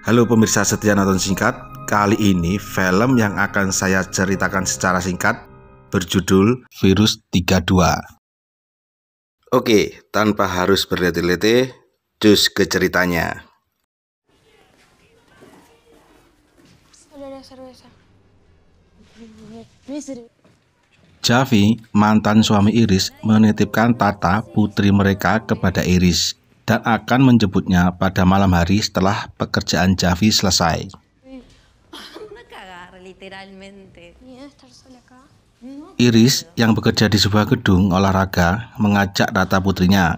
Halo pemirsa setia nonton singkat. Kali ini film yang akan saya ceritakan secara singkat berjudul Virus 32. Oke, tanpa harus berlete-lete, cus ke ceritanya. Javi, mantan suami Iris, menitipkan Tata, putri mereka, kepada Iris dan akan menjemputnya pada malam hari setelah pekerjaan Javi selesai. Iris yang bekerja di sebuah gedung olahraga mengajak Tata, putrinya.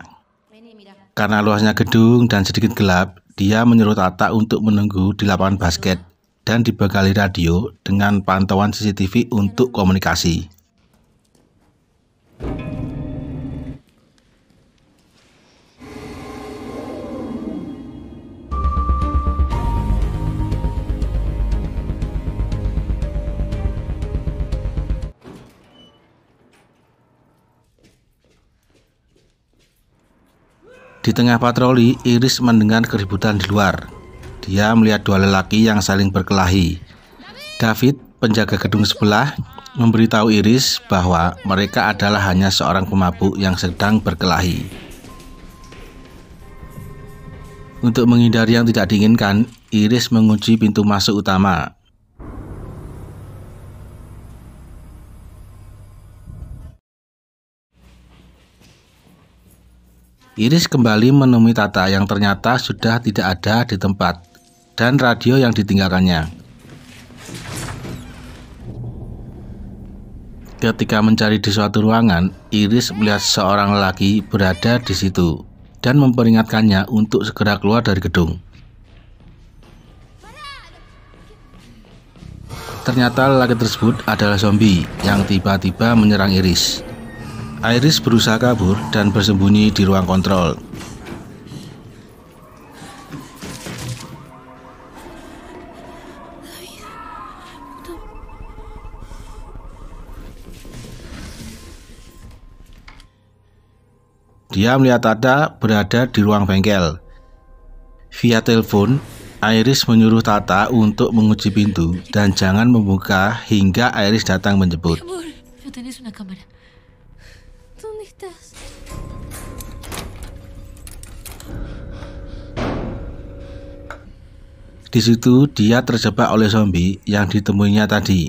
Karena luasnya gedung dan sedikit gelap, dia menyuruh Tata untuk menunggu di lapangan basket dan dibekali radio dengan pantauan CCTV untuk komunikasi. Di tengah patroli, Iris mendengar keributan di luar. Dia melihat dua lelaki yang saling berkelahi. David, penjaga gedung sebelah, memberitahu Iris bahwa mereka adalah hanya seorang pemabuk yang sedang berkelahi. Untuk menghindari yang tidak diinginkan, Iris mengunci pintu masuk utama. Iris kembali menemui Tata yang ternyata sudah tidak ada di tempat, dan radio yang ditinggalkannya. Ketika mencari di suatu ruangan, Iris melihat seorang lelaki berada di situ dan memperingatkannya untuk segera keluar dari gedung. Ternyata lelaki tersebut adalah zombie yang tiba-tiba menyerang Iris. Iris berusaha kabur dan bersembunyi di ruang kontrol. Dia melihat Tata berada di ruang bengkel. Via telepon, Iris menyuruh Tata untuk mengunci pintu dan jangan membuka hingga Iris datang menjemput. Di situ dia terjebak oleh zombie yang ditemuinya tadi.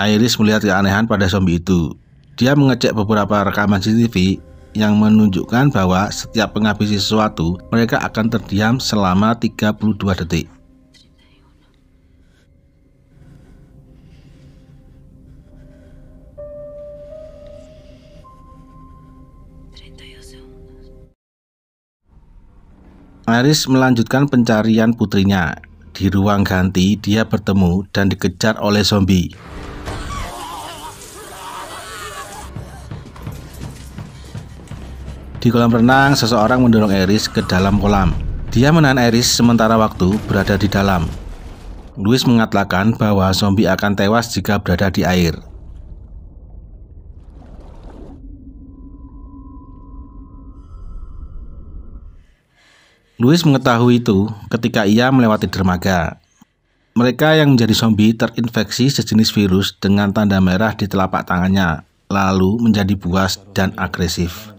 Iris melihat keanehan pada zombie itu. Dia mengecek beberapa rekaman CCTV yang menunjukkan bahwa setiap menghabisi sesuatu, mereka akan terdiam selama 32 detik. Iris melanjutkan pencarian putrinya. Di ruang ganti, dia bertemu dan dikejar oleh zombie. Di kolam renang, seseorang mendorong Iris ke dalam kolam. Dia menahan Iris sementara waktu berada di dalam. Louis mengatakan bahwa zombie akan tewas jika berada di air. Louis mengetahui itu ketika ia melewati dermaga. Mereka yang menjadi zombie terinfeksi sejenis virus dengan tanda merah di telapak tangannya, lalu menjadi buas dan agresif.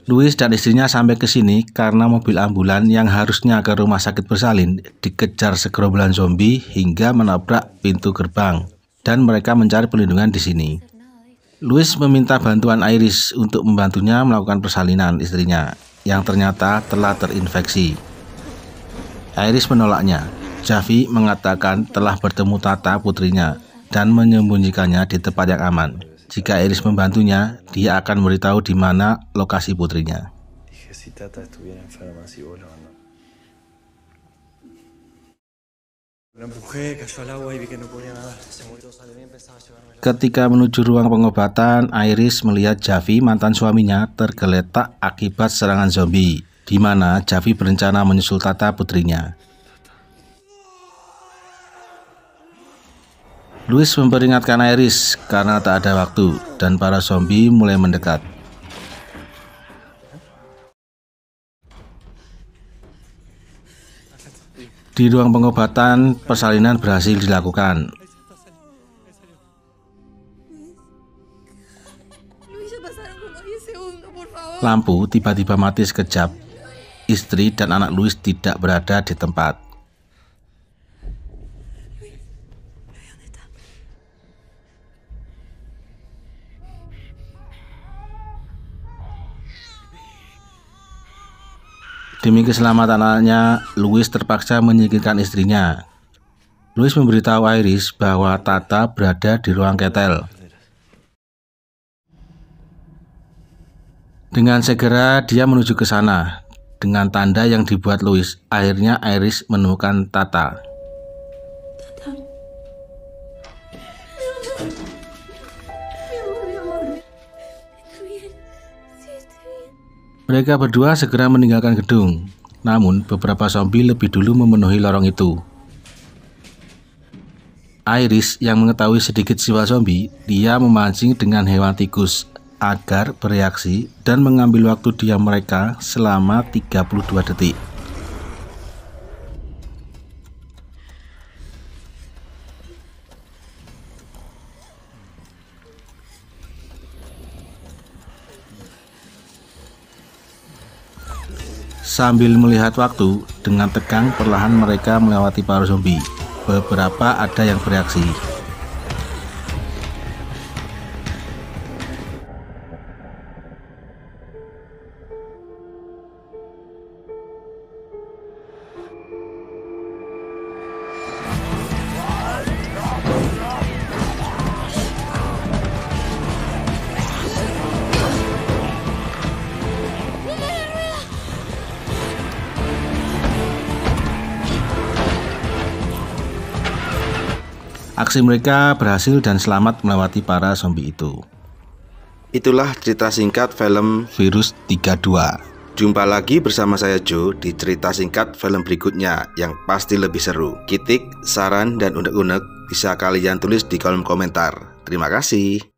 Louis dan istrinya sampai ke sini karena mobil ambulan yang harusnya ke rumah sakit bersalin dikejar segerombolan zombie hingga menabrak pintu gerbang, dan mereka mencari perlindungan di sini. Louis meminta bantuan Iris untuk membantunya melakukan persalinan istrinya yang ternyata telah terinfeksi. Iris menolaknya. Javi mengatakan telah bertemu Tata, putrinya, dan menyembunyikannya di tempat yang aman. Jika Iris membantunya, dia akan memberitahu di mana lokasi putrinya. Ketika menuju ruang pengobatan, Iris melihat Javi, mantan suaminya, tergeletak akibat serangan zombie, di mana Javi berencana menyusul Tata, putrinya. Louis memperingatkan Iris karena tak ada waktu dan para zombie mulai mendekat. Di ruang pengobatan, persalinan berhasil dilakukan. Lampu tiba-tiba mati sekejap. Istri dan anak Louis tidak berada di tempat. Demi keselamatan anaknya, Louis terpaksa menyingkirkan istrinya. Louis memberitahu Iris bahwa Tata berada di ruang ketel. Dengan segera dia menuju ke sana. Dengan tanda yang dibuat Louis, akhirnya Iris menemukan Tata. Mereka berdua segera meninggalkan gedung. Namun beberapa zombie lebih dulu memenuhi lorong itu. Iris yang mengetahui sedikit sifat zombie, dia memancing dengan hewan tikus agar bereaksi dan mengambil waktu diam mereka selama 32 detik. Sambil melihat waktu, dengan tegang perlahan mereka melewati para zombie. Beberapa ada yang bereaksi. Aksi mereka berhasil dan selamat melewati para zombie itu. Itulah cerita singkat film Virus 32. Jumpa lagi bersama saya Joe di cerita singkat film berikutnya yang pasti lebih seru. Kritik, saran, dan unek-unek bisa kalian tulis di kolom komentar. Terima kasih.